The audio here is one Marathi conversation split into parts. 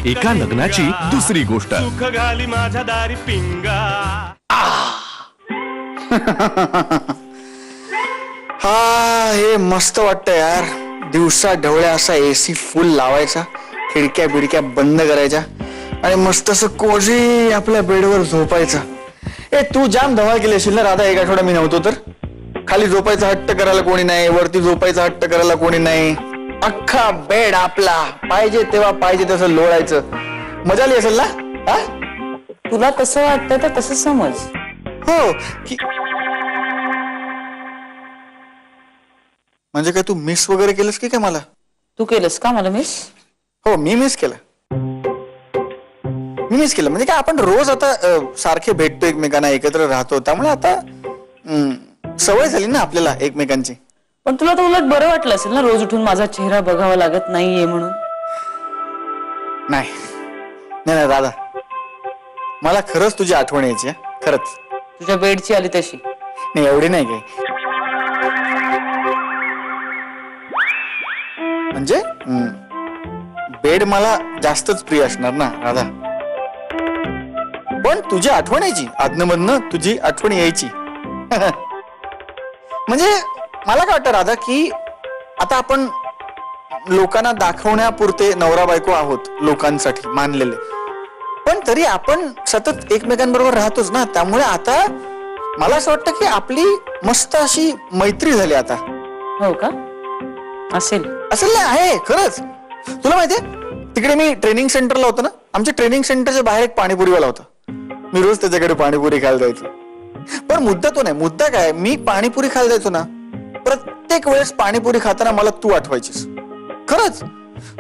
एका लग्नाची दुसरी गोष्ट. सुख घाली माझ्या दारी पिंगा. हा हे मस्त वाटतं यार. दिवसा ढवळ्या असा एसी फुल लावायचा, खिडक्या बिडक्या बंद करायच्या आणि मस्त असं कोजी आपल्या बेडवर झोपायचं. ए तू जाम धमाल केली असेल ना राधा. एक आठवडा मी नव्हतो तर. खाली झोपायचा हट्ट करायला कोणी नाही, वरती झोपायचा हट्ट करायला कोणी नाही. अख्खा बेड आपला, पाहिजे तेव्हा पाहिजे तसं लोळायचं. मजा आली असेल ना? हा तुला तसं वाटतं तर तसं समज. हो म्हणजे काय तू मिस वगैरे केलंस की काय मला? तू केलंस का मला मिस? हो मी मिस केलं. म्हणजे काय आपण रोज आता सारखे भेटतो एकमेकांना, एकत्र राहतो, त्यामुळे आता सवय झाली ना आपल्याला एकमेकांची. पण तुला तर उलट बरं वाटलं असेल ना रोज उठून माझा चेहरा बघावा लागत नाहीये म्हणून. नाही नाही दादा, मला खरंच तुझी आठवण यायची. खरंच तुझ्या बेडची आली तशी नाही, एवढी नाही काय. म्हणजे बेड मला जास्तच प्रिय असणार ना राधा. पण तुझी आठवण यायची आदनमधनं, तुझी आठवण यायची. म्हणजे मला काय वाटतं राधा की आता आपण लोकांना दाखवण्यापुरते नवरा बायको आहोत, लोकांसाठी मानलेले, पण तरी आपण सतत एकमेकांबरोबर राहतोच ना. त्यामुळे आता मला असं वाटतं की आपली मस्त अशी मैत्री झाली आता. हो का? असेल ना, आहे खरंच. तुला माहितीये तिकडे मी ट्रेनिंग सेंटरला होतो ना, आमच्या ट्रेनिंग सेंटरच्या बाहेर एक पाणीपुरीवाला होता. मी रोज त्याच्याकडे पाणीपुरी खायला जायचो. पण मुद्दा तो नाही. मुद्दा काय, मी पाणीपुरी खायला जायचो ना, प्रत्येक वेळेस पाणीपुरी खाताना मला तू आठवायचीस. खरंच.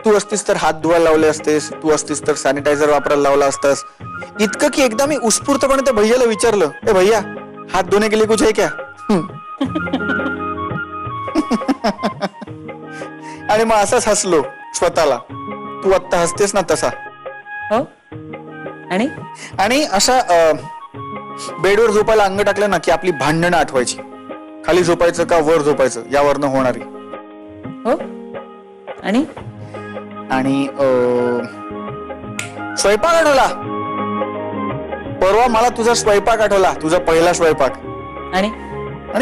तू असतीस तर हात धुवायला लावले असतेस, तू असतीस तर सॅनिटायझर वापरायला लावला असतास. इतकं की एकदा मी उत्स्फूर्तपणे त्या भैयाला विचारलं, ए भैया हात धुने के लिए कुछ है क्या? आणि मग असंच हसलो स्वतःला. तू आत्ता हसतेस ना तसा. हो. आणि अशा बेडवर झोपायला अंग टाकलं ना की आपली भांडणं आठवायची. खाली झोपायचं का वर झोपायचं यावरनं होणारी. हो. आणि स्वयंपाक आठवला. परवा मला तुझा स्वयंपाक आठवला, तुझा पहिला स्वयंपाक. आणि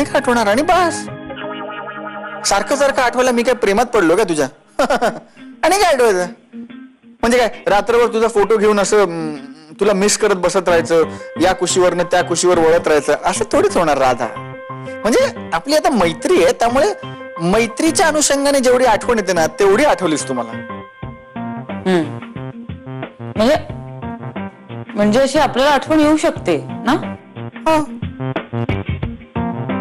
काय आठवणार. आणि बस सारखं सारखं आठवायला मी काय प्रेमात पडलो का तुझ्या? आणि काय आठवायचं म्हणजे काय, रात्रभर तुझा फोटो घेऊन असं तुला मिस करत बसत राहायचं, या कुशीवरनं त्या कुशीवर वळत राहायचं, असं थोडीच होणार राधा. म्हणजे आपली आता मैत्री आहे, त्यामुळे मैत्रीच्या अनुषंगाने जेवढी आठवण येते ना तेवढी आठवलीस तुम्हाला. म्हणजे अशी आपल्याला आठवण येऊ शकते ना.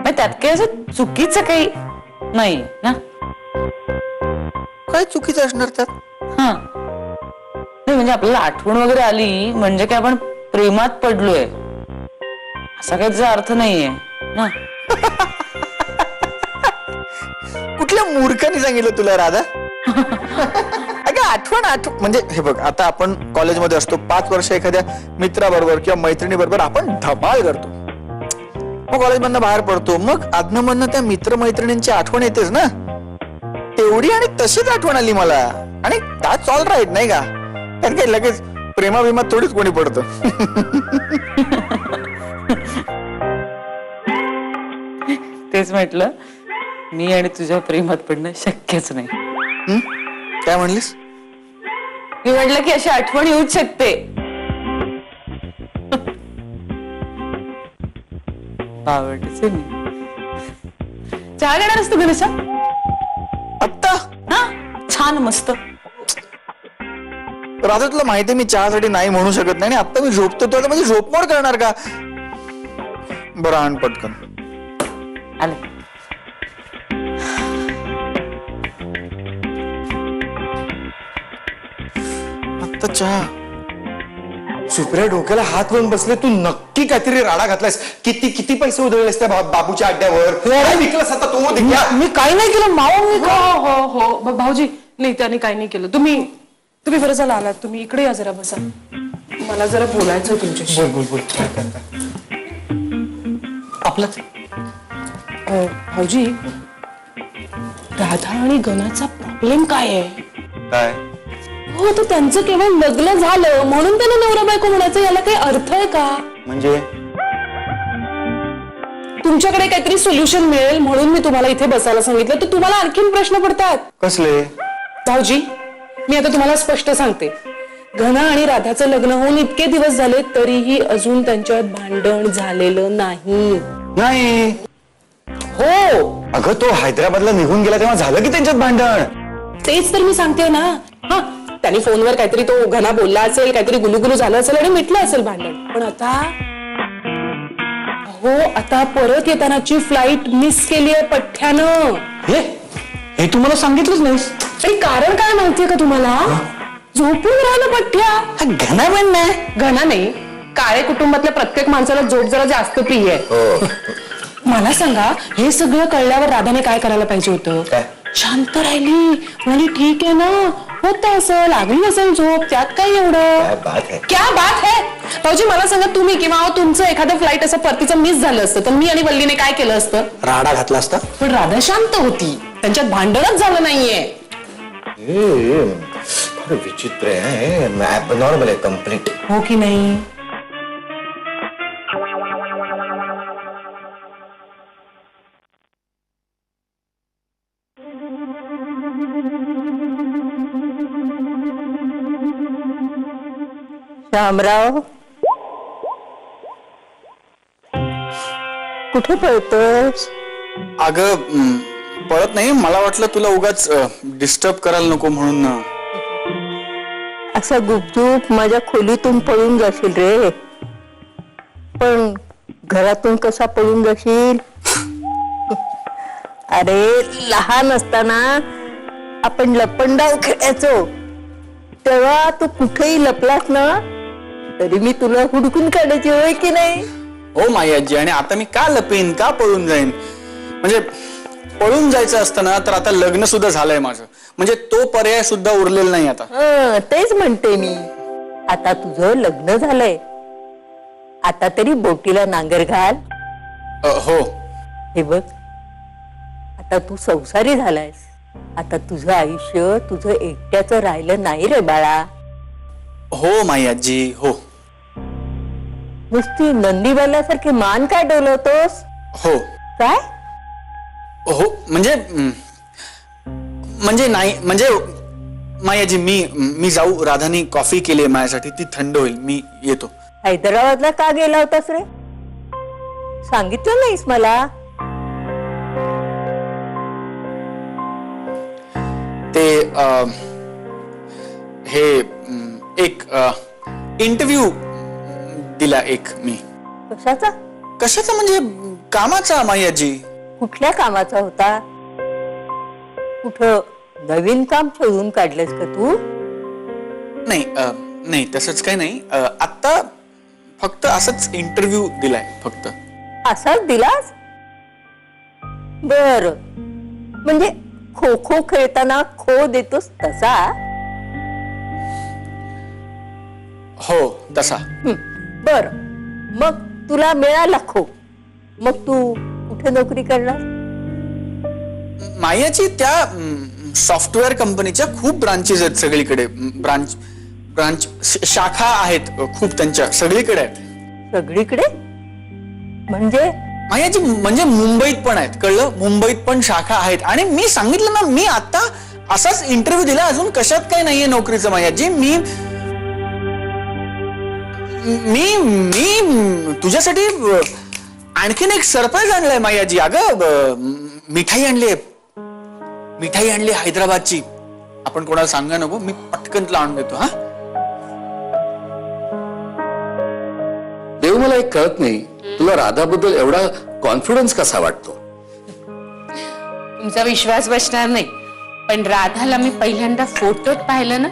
त्यात काही असं चुकीचं काही नाही ना. काय चुकीचं असणार त्यात? नाही म्हणजे आपल्याला आठवण वगैरे आली म्हणजे काय आपण प्रेमात पडलोय असा काही त्याचा अर्थ नाहीये ना. कुठल्या मूर्खाने सांगितलं तुला राधा? अगं आठवण म्हणजे हे बघ, आता आपण कॉलेजमध्ये असतो, 5 वर्ष एखाद्या मित्राबरोबर किंवा मैत्रिणीबरोबर आपण धमाल करतो. मग कॉलेजमधनं बाहेर पडतो, मग आदनमधनं त्या मित्रमैत्रिणींची आठवण येतेच ना. तेवढी आणि तशीच आठवण आली मला. आणि दॅट्स ऑल राईट, नाही का? कारण काही लगेच प्रेमाभिमात थोडीच कोणी पडतं. तेच म्हटलं, मी आणि तुझ्या प्रेमात पडणं शक्यच नाही. काय म्हणलीस? मी म्हटलं की अशी आठवण येऊच शकते. आवडतेच मी. चहा घेणार असतो गणेशा? आत्ता? हा छान मस्त. राधा तुला माहितीये मी चहासाठी नाही म्हणू शकत नाही. आता मी झोपतो, तो म्हणजे झोपमोड करणार का? बरं आण पटकन. आले. आता चहा. सुप्रिया डोक्याला हात लावून बसले. तू नक्की काहीतरी राडा घातलायस. किती पैसे उधळलेस त्या बाबूच्या अड्ड्यावर? काय विकलंस आता तू? मी काही नाही केलं मावा. मी हो भाऊजी, नाही त्याने काही नाही केलं. तुम्ही बरं झाला आलात. तुम्ही इकडे या, जरा बसा. मला जरा बोलायचं तुमच्याशी. बोल. आपलंच भाऊजी, राधा आणि गणाचा प्रॉब्लेम काय आहे? काय? हो, तर त्यांचं केवळ लग्न झालं म्हणून त्यांना नवरा बायको म्हणायचं याला काही अर्थ आहे का? म्हणजे तुमच्याकडे काहीतरी सोल्युशन मिळेल म्हणून मी तुम्हाला इथे बसायला सांगितलं, तर तुम्हाला आणखीन प्रश्न पडतात. कसले? भाऊजी, मी आता तुम्हाला स्पष्ट सांगते, घना आणि राधाचं लग्न होऊन इतके दिवस झाले तरीही अजून त्यांच्यात भांडण झालेलं नाही. नाही. हो, अगं तो हैदराबादला निघून गेला तेव्हा झालं की त्यांच्यात भांडण. तेच तर मी सांगते ना. हा, त्यांनी फोनवर काहीतरी तो घना बोलला असेल, काहीतरी गुलुगुलू झालं असेल आणि मिटलं असेल भांडण. पण आता हो, आता परत येतानाची फ्लाईट मिस केली आहे पठ्ठ्यानं. हे तू मला सांगितलंच नाहीस. आणि कारण काय माहितीये का तुम्हाला? झोपून राहिलं पठ्ठ्या. घना पण नाही. घना नाही, काळे कुटुंबातल्या प्रत्येक माणसाला झोप जरा जास्त प्रिय आहे. मला सांगा, हे सगळं कळल्यावर राधाने काय करायला पाहिजे होतं? काय? शांत राहिली, म्हणजे ठीक आहे ना, होतं असं, लागली असेल झोप, त्यात काय एवढं? क्या बात है. भाऊजी मला सांगा, तुम्ही किंवा तुमचं एखादं फ्लाईट असं परतीचं मिस झालं असतं तर मी आणि वल्लीने काय केलं असतं? राडा घातला असता. पण राधा शांत होती, त्यांच्यात भांडणच झालं नाहीये. विचित्र आहे, नॉर्मल आहे कम्प्लीट. हो की नाही? शामराव, कुठे पळतोस? अगं पळत नाही, मला वाटलं तुला उगाच डिस्टर्ब करायला नको म्हणून. असा गुपचूप माझ्या खोलीतून पळून जाशील रे, पण घरातून कसा पळून जाशील? अरे लहान असताना आपण लपंडाव खेळायचो, तेव्हा तू कुठेही लपलास ना तरी मी तुला हुडकून काढायची, होय की नाही? हो मायाजी, आणि आता मी का लपेन, का पळून जाईन? म्हणजे पळून जायचं असतं ना तर आता लग्न सुद्धा झालंय माझं, म्हणजे तो पर्याय सुद्धा उरलेला नाही आता. तेच म्हणते मी, आता तुझं लग्न झालंय, आता तरी बोटीला नांगर घाल. हो. हे बघ, आता तू संसारी झालायस, आता तुझं आयुष्य तुझं एकट्याचं राहिलं नाही रे बाळा. हो मायाजी, हो. नुसती नंदीबाल्यासारखी मान काय डोलवतोस? हो. काय? हो म्हणजे नाही, म्हणजे मायाजी मी जाऊ, राधानी कॉफी केली माझ्यासाठी, ती थंड होईल, मी येतो. हैदराबादला का गेला होतास रे? सांगितलं नाहीस मला. ते हे एक इंटरव्ह्यू दिला एक मी. कशाचा म्हणजे कामाचा मायाजी. कुठल्या कामाचा होता? कुठं नवीन काम शोधून काढलंस का तू? नाही तसंच काही नाही, आता फक्त असंच इंटरव्ह्यू दिलाय फक्त. असाच दिलास? बर, म्हणजे खो खो खेळताना खो देतोस तसा? हो तसा. बर, मग तुला मिळाला खो, मग तू कुठे नोकरी करणार? मायाची त्या सॉफ्टवेअर कंपनीच्या खूप ब्रांचेस आहेत सगळीकडे, ब्रांच शाखा आहेत खूप, त्यांच्या सगळीकडे आहेत. सगळीकडे म्हणजे? मायाजी म्हणजे मुंबईत पण आहेत, कळलं? मुंबईत पण शाखा आहेत. आणि मी सांगितलं ना, मी आता असाच इंटरव्ह्यू दिला, अजून कशात काही नाहीये नोकरीचं मायाजी. मी मी मी तुझ्यासाठी आणखीन एक सरप्राईज आणलाय मायाजी. अगं मिठाई आणली हैदराबादची. आपण कोणाला सांगा नको, मी पटकन तुला आणून देतो. हा देव, मला एक कळत नाही, तुला राधाबद्दल एवढा कॉन्फिडन्स कसा वाटतो? तुमचा विश्वास बसणार नाही, पण राधाला मी पहिल्यांदा फोटोत पाहिलं ना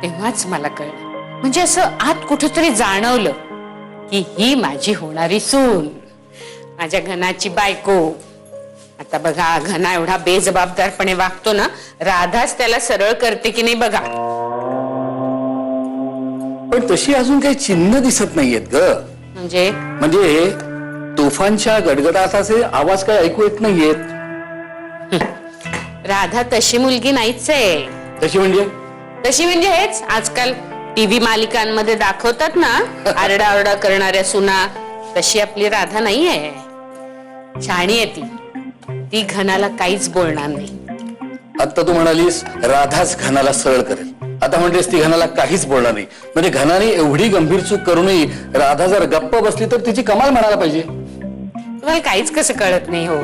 तेव्हाच मला कळलं. म्हणजे असं आत कुठेतरी जाणवलं की ही माझी होणारी सून, माझ्या घनाची बायको. आता बघा, घना एवढा बेजबाबदारपणे वागतो ना, राधाच त्याला सरळ करते की नाही बघा. पण तशी अजून काही चिन्ह दिसत नाहीयेत ग. म्हणजे तुफानच्या गडगडाटाचे आवाज काय ऐकू येत नाहीयेत. राधा तशी मुलगी नाहीच आहे. तशी म्हणजे? तशी म्हणजे हेच आजकाल टीव्ही मालिकांमध्ये दाखवतात ना, आरडाओरडा करणाऱ्या सुना, तशी आपली राधा नाही आहे. शहाणी आहे ती घनाला काहीच बोलणार नाही. आता तू म्हणालीस राधाच घनाला सरळ करेल, आता म्हणतेस ती घनाला काहीच बोलणार नाही. म्हणजे घनाने एवढी गंभीर चूक करूनही राधा जर गप्प बसली तर तिची कमाल म्हणायला पाहिजे. तुम्हाला काहीच कसं कळत नाही हो.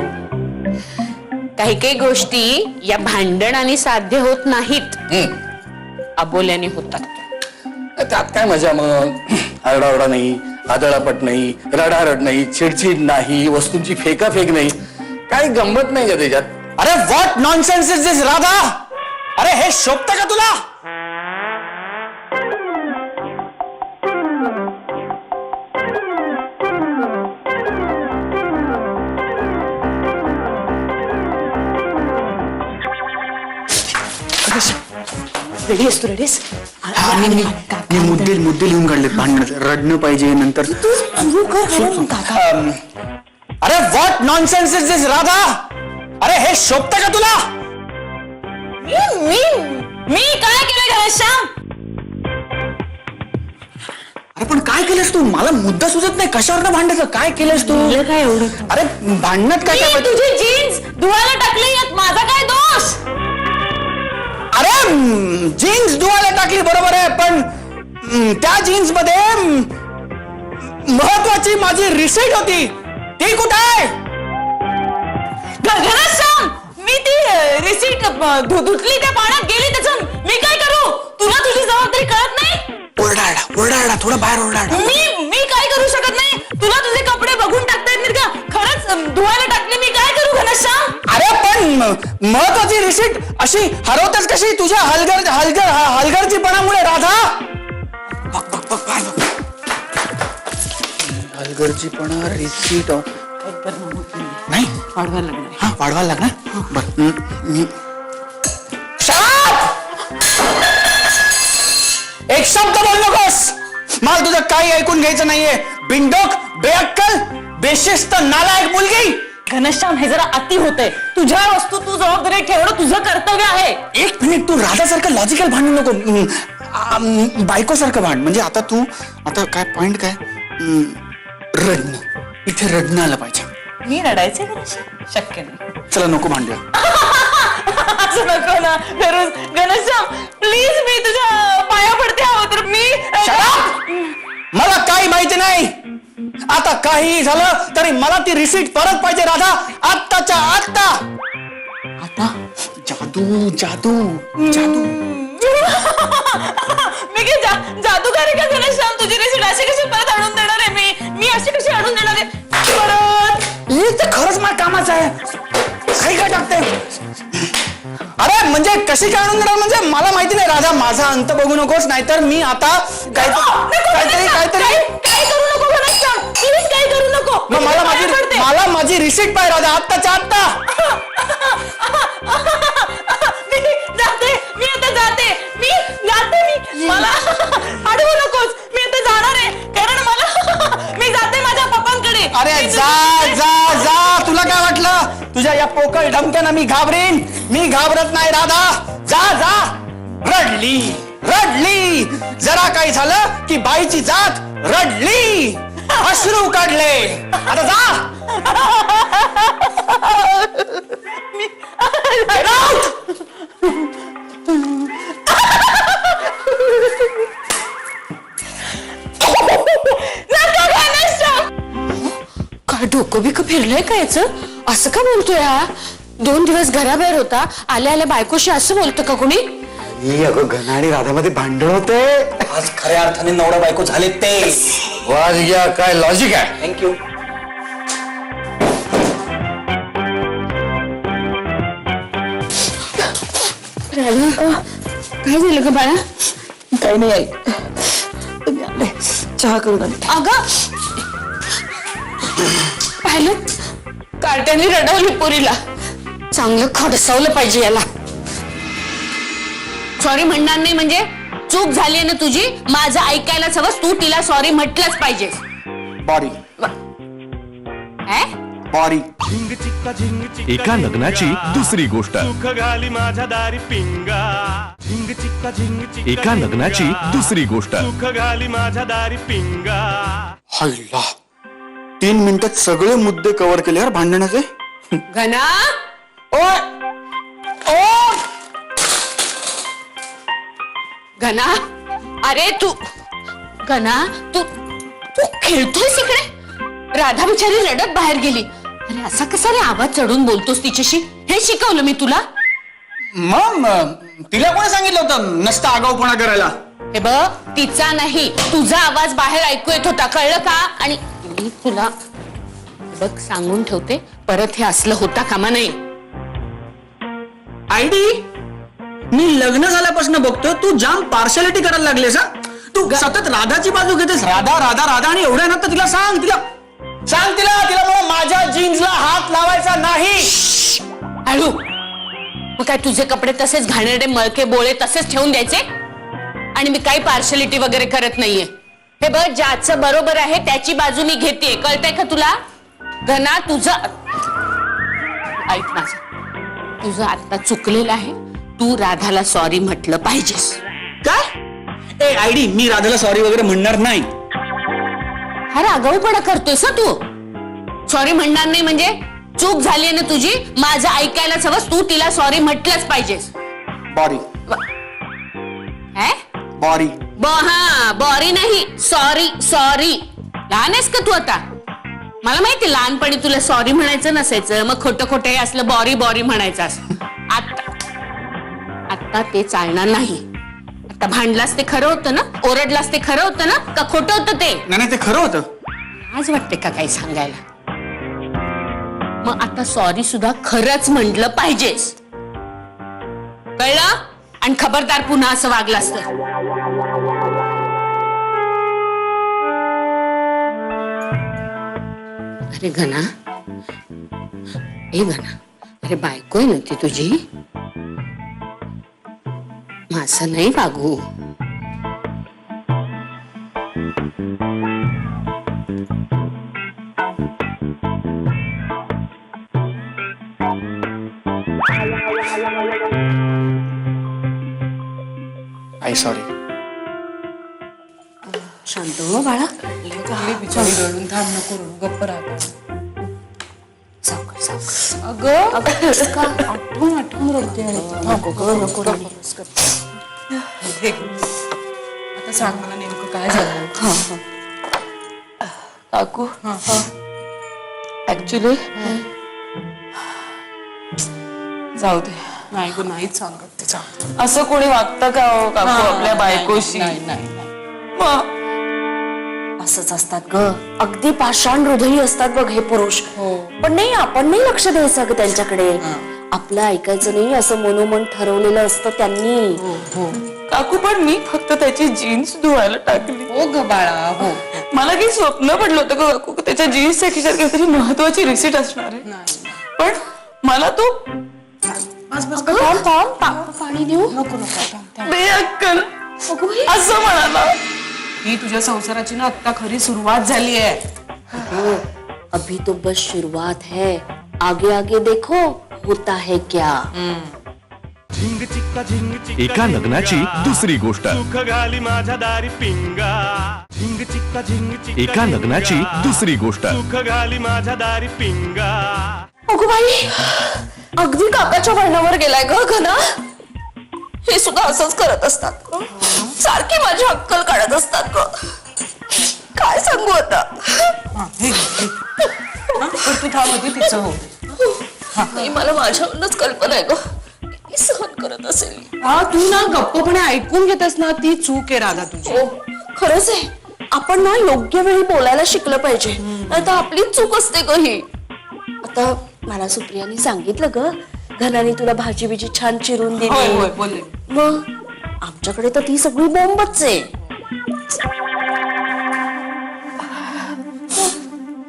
काही काही गोष्टी या भांडणाने साध्य होत नाहीत, अबोल्याने होतात. त्यात काय मजा मग? आरडाओरडा नाही, आदळापट नाही, रडारड नाही, चिडचिड नाही, वस्तूंची फेकाफेक नाही, काही गंमत नाही का त्याच्यात? अरे व्हॉट नॉनसेन्स इज दिस राधा? अरे हे शोभतं का तुला? रेडी असतो रेडीस मी मुद्दे लिहून काढलेत भांडण रडणं पाहिजे नंतर. अरे व्हॉट नॉनसेन्स इज दिस राधा? अरे हे शोभतं का तुला? मी काय केलं घनश्याम? अरे पण काय केलंस तू? मला मुद्दा सुचत नाही. कशावर भांडायचं? काय केलंस तू? काय एवढं? अरे भांडणात काय काय? तुझी जीन्स धुवायला टाकली, यात माझा काय दोष? अरे जीन्स धुवायला टाकली बरोबर आहे, पण त्या जीन्स मध्ये महत्वाची माझी रिसीट होती, ती कुठे आहे? घनश्याम, मी ती रिसीट धुतली, त्या पाण्यात गेली, त्याचं मी काय करू? तुला तुझी जबाबदारी कळत नाही? ओरडाडा थोडा बाहेर ओरडाडा. मी काय करू शकत नाही? तुला तुझे कपडे बघून टाकता येत नाहीत का? खरंच धुवायला टाकले, मी काय करू घनश्याम? अरे पण महत्वाची रिसीट अशी हरवतेस कशी तुझ्या हलगर्जीपणामुळे राधा? हलगर्जीपणा रिसीट नाही वाढवायला लागणार. बरं एक शब्द बोल नकोस. मला तुझं काही ऐकून घ्यायचं नाहीये. बिनडोक, बेअक्कल, बेशिस्त, नालायक मुलगी. घनश्याम, हे जरा अति होते. तुझ्या वस्तू तू जबाबदारी ठेवणं तुझं कर्तव्य आहे. एक मिनिट, तू राधासारखं लॉजिकल भांडू नको. बायकोसारखं भांड. म्हणजे आता तू आता काय पॉइंट काय? रडणं. इथे रडणं आलं पाहिजे. मी रडायचे घनश्याम? शक्य नाही. चला नको भांडूया. असं नको ना फेरोज. घनश्याम प्लीज, मी तुझ्या पाया पडते. हवं तर मी मला काही माहिती नाही. आता काही झालं तरी मला ती रिसीट परत पाहिजे राधा, आत्ताच्या आत्ता. आता जादू जादू जादू. मी काय जादूगार आहे का घनश्याम? तुझी रिसीट अशी कशी परत आणून देणार आहे? मी अशी कशी आणून देणार आहे परत? हे तर खरंच माझ्या कामाचं आहे. काही काय टाकते? अरे म्हणजे कशी काय आणून देणार? म्हणजे मला माहिती नाही राधा. माझा अंत बघू नकोस, नाहीतर मी आता काहीतरी काय करू नको घनश्याम, प्लीज काय करू नको. मला माझी रिसीट पाहिजे राधा, आत्ताच्या आत्ता. मला अडवू नकोस. मी आता जाणार आहे, कारण मी जाते माझ्या पप्पांकडे. अरे जा जा जा. तुला काय वाटलं तुझ्या या पोकळ धमक्यानं मी घाबरेन? मी घाबरत नाही राधा. जा जा. रडली जरा काही झालं की बाईची जात रडली, अश्रू काढले. आता जा. काय डोकं बिकं फिरलंय का याचं? असं का बोलतोय हा? 2 दिवस घराबाहेर होता, आल्या आल्या बायकोशी असं बोलतं का कोणी? अगं घना आणि राधामध्ये भांडण होते. आज खऱ्या अर्थाने नवरा बायको झाले ते. वाज घ्या, काय लॉजिक आहे? थँक्यू. काय झालं का बाळा? काही नाही आई. चहा करून आणते. अगं पाहिलं, कार्ट्याने रडवली पोरीला. चांगलं खडसावलं पाहिजे याला. सॉरी म्हणणार नाही म्हणजे? चूक झाली ना तुझी, माझं ऐकायलाच हवं. तू तिला सॉरी म्हटलंच पाहिजे. बॉडी बॉरी. झिंग चिक्का झिंग चिक्का एका लग्नाची दुसरी गोष्ट. सुख घाली माझ्या दारी पिंगा. झिंग चिक्का झिंग चिक्का एका लग्नाची दुसरी गोष्ट. सुख घाली माझ्या दारी पिंगा. हल्ला 3 मिनिटात सगळे मुद्दे कव्हर केले यार भांडणाचे. घना ओय ओ घना अरे तू घना तू तू खेळतोयस इकडे. राधा बिचारी रडत बाहेर गेली. अरे असा कसा रे आवाज चढून बोलतोस तिच्याशी? हे शिकवलं मी तुला? मग तिला कोणी सांगितलं होतं नसता आगाऊपणा करायला? हे बघ तिचा नाही तुझा आवाज बाहेर ऐकू येत होता कळलं का? आणि मी तुला बघ सांगून ठेवते परत हे असलं होता कामा नाही. आयडी मी लग्न झाल्यापासून बघतोय तू जाम पार्शालिटी करायला लागलेस. तू सतत राधाची बाजू घेतेस. राधा राधा राधा आणि एवढ्या ना तर तिला सांग तिला मला माझ्या जीन्सला हात लावायचा नाही. हळू. मग काय तुझे कपडे तसेच घाणेरडे मळके बोळे तसेच ठेवून द्यायचे? आणि मी काही पार्शलिटी वगैरे करत नाहीये. हे बघ ज्याचं बरोबर आहे त्याची बाजू मी घेते कळतंय का तुला? घना तुझं ऐक माझं तुझं आता चुकलेलं आहे. तू राधाला सॉरी म्हटलं पाहिजेस. काय ए आयडी मी राधाला सॉरी वगैरे म्हणणार नाही. अरे आगाऊपणा करतोयस ना तू. सॉरी म्हणणार नाही म्हणजे चूक झाली ना तुझी. माझं ऐकायलाच हवंस. तू तिला सॉरी म्हटलंच पाहिजेस. बॉरी बॉरी हा बॉरी नाही सॉरी सॉरी. लहान आहेस का तू आता? मला माहिती लहानपणी तुला सॉरी म्हणायचं नसायचं मग खोटं खोटं असलं बॉरी बॉरी म्हणायचं असं. आता ते चालणार नाही. आता भांडलास ते खरं होतं ना? ओरडलास ते खरं होतं ना का खोटं होतं ते? नाही ते खरं होतं. आज वाटते का काही सांगायला? मग आता सॉरी सुद्धा खरंच म्हटलं पाहिजेस कळलं? आणि खबरदार पुन्हा असं वागलं असतं. अरे घना ए घना अरे बायको आहे ना ती तुझी. मग असं नाही वागू. I sorry. शांत हो बाळा. बिचारी रडून थांब नको रडू गप्प राहा. सावकाश सावकाश. अगं आठवून आठवून रडते. नको आता सांग मला नेमकं काय झालं. काकू ऍक्च्युली जाऊ दे. नाही गो नाहीच सांगत ते. असं कोणी वागतं का हो काकू आपल्या बायकोशी? मग असंच असतात ग. अगदी पाषाण हृदयी असतात बघ हे पुरुष. पण नाही आपण नाही लक्ष द्यायचं ग त्यांच्याकडे. आपलं ऐकायचं नाही असं मनोमन ठरवलेलं असतं त्यांनी. काकू पण मी फक्त त्याची जीन्स धुवायला टाकली. हो ग बाळा हो. मला काही स्वप्न पडलं होतं ग काकू त्याच्या जीन्सच्या खिशात काहीतरी महत्वाची रिसीट असणार आहे. पण मला तो पाणी देऊ नको बेअक्कल असं म्हणाला. ही तुझ्या संसाराची ना आता खरी सुरुवात झाली आहे. अभी तो बस शुरुआत है. आगे आगे देखो होता है क्या. झिंग चिक्का झिंग चिक्का एका लग्नाची दुसरी गोष्ट. सुख घाली माझ्या दारी पिंगा. झिंग चिक्का झिंग चिक्का एका लग्नाची दुसरी गोष्ट. सुख घाली माझ्या दारी पिंगा. अगो बाई अगदी काकाच्या वळणावर गेलाय ग घना. हे सुद्धा असंच करत असतात. सारखी माझी अक्कल काढत असतात ग. काय सांगू आता. तू थांब होती तिचं हो. मला माझ्यावरूनच कल्पना आहे ग. किती सहन करत असेल. हा तू ना गप्पपणे ऐकून घेतस ना ती चूक आहे राधा तुझी. खरंच आहे. आपण ना योग्य वेळी बोलायला शिकलं पाहिजे. आता आपलीच चूक असते ग ही. आता मला सुप्रियाने सांगितलं ग घनाने तुला भाजी बिजी छान चिरून दिली. बोलले. मग आमच्याकडे तर ती सगळी बोंबच आहे.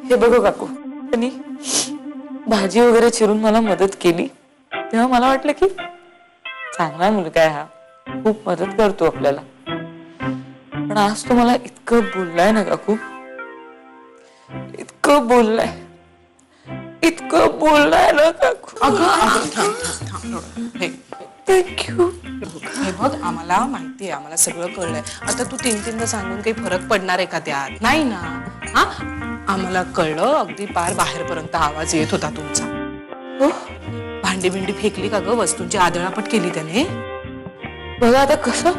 हे बघ काकू त्यांनी भाजी वगैरे चिरून मला मदत केली तेव्हा मला वाटलं की चांगला मुलगा आहे हा. खूप मदत करतो आपल्याला. पण आज तो मला इतकं बोललाय ना काकू. इतकं बोललाय इतकं बोललाय ना काकू. थँक्यू. हे बघ आम्हाला माहितीये, आम्हाला सगळं कळलंय. आता तू तीनदा सांगून काही फरक पडणार आहे का त्यात? नाही ना. हा आम्हाला कळलं, अगदी पार बाहेरपर्यंत आवाज येत होता तुमचा. भांडी बिंडी फेकली का ग? वस्तूंची आदळापट केली त्याने? बघा आता कसं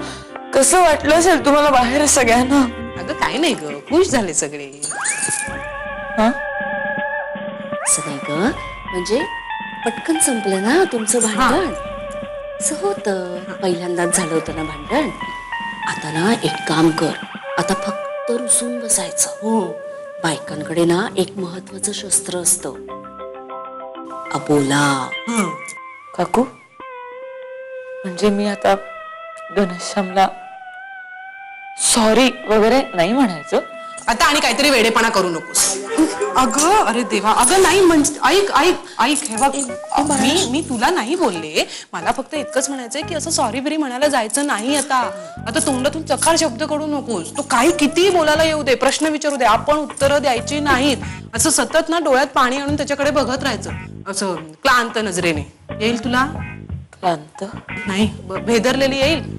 कसं वाटलं असेल तुम्हाला बाहेर सगळ्यांना. अगं काय नाही ग, खुश झाले सगळे. असं नाही ग, म्हणजे पटकन संपलं ना तुमचं भांडण. असं होतं, पहिल्यांदाच झालं होतं ना भांडण. आता ना एक काम कर, आता फक्त रुसून बसायचं. हो, बायकांकडे ना एक महत्वाचं शस्त्र असतं, अबोला. काकू म्हणजे मी आता घनश्यामला सॉरी वगैरे नाही म्हणायचं. आता आणि काहीतरी वेडेपणा करू नकोस. अगं अरे देवा, अगं नाही म्हणजे ऐक ऐक ऐक, हे बघ मी तुला नाही बोलले. मला फक्त इतकंच म्हणायचंय की असं सॉरी बिरी म्हणायला जायचं नाही. आता तोंडातून चकार शब्द काढू नकोस. तो काही कितीही बोलायला येऊ दे, प्रश्न विचारू दे, आपण उत्तरं द्यायची नाहीत. असं सतत ना डोळ्यात पाणी आणून त्याच्याकडे बघत राहायचं, असं क्लांत नजरेने. येईल तुला? क्लांत नाही, भेदरलेली येईल.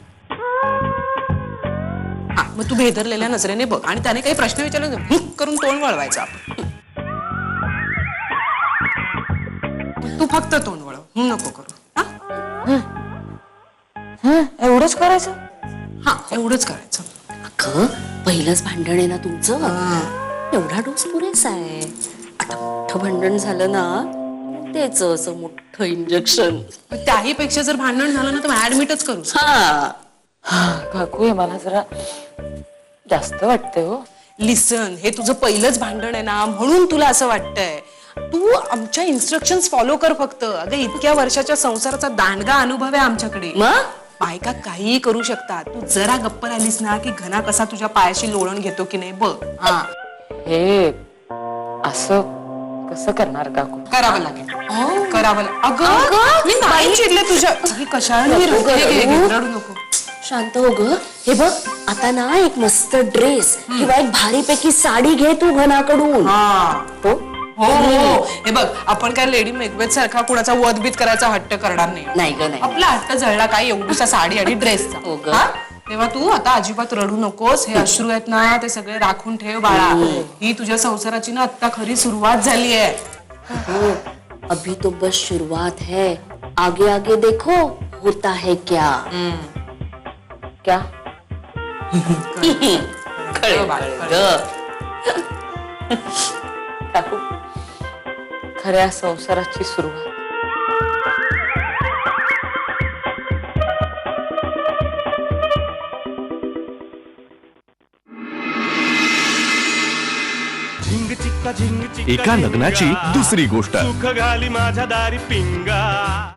हा मग तू भेदरलेल्या नजरेने बघ, आणि त्याने काही प्रश्न विचारले करून तोंड वळवायचं आपण. तू फक्त तोंड वळव, नको करू. एवढंच करायचं? हा एवढंच करायचं. अगं पहिलंच भांडण आहे ना तुमचं, एवढा डोस पुरेसा आहे. आता मोठं भांडण झालं ना तेच असं मोठं इंजेक्शन. त्याही पेक्षा जर भांडण झालं ना तर ऍडमिटच करू. काकू हे मला जरा जास्त वाटतंय हो. लिसन, हे तुझं पहिलंच भांडण आहे ना, म्हणून तुला असं वाटतंय. तू आमच्या इन्स्ट्रक्शन्स फॉलो कर फक्त. अगं इतक्या वर्षाच्या संसाराचा दांडगा अनुभव आहे आमच्याकडे. बायका काहीही करू शकतात. तू जरा गप्प राहिलीस ना की घना कसा तुझ्या पायाशी लोळण घेतो की नाही बघ. हा हे असं कसं करणार काकू? करावं लागेल, करावं लागेल. अगं मी नाही चिडले तुझ्या. कशाला रडू नको. शांत हो ग. हे बघ आता ना एक मस्त ड्रेस किंवा एक भारीपैकी साडी घे तू घनाकडून. हो हो, हे बघ आपण काय लेडी मेकबेथ सारखा कुणाचा वधबीत करायचा हट्ट करणार नाही. नाही ग नाही. आपला हट्ट जळला काय एवढीसा साडी आणि ड्रेसचा. हो ग. तेव्हा तू आता अजिबात रडू नकोस. हे अश्रू आहेत ना ते सगळे राखून ठेव बाळा. ही तुझ्या संसाराची ना आता खरी सुरुवात झाली आहे. अभी तो बस शुरुआत है, आगे आगे देखो होता है क्या. क्या? काकू खऱ्या संसाराची सुरुवात झिंग चिक्का झिंग चिक्का एका लग्नाची दुसरी गोष्ट. सुख घाली माझ्या दारी पिंगा.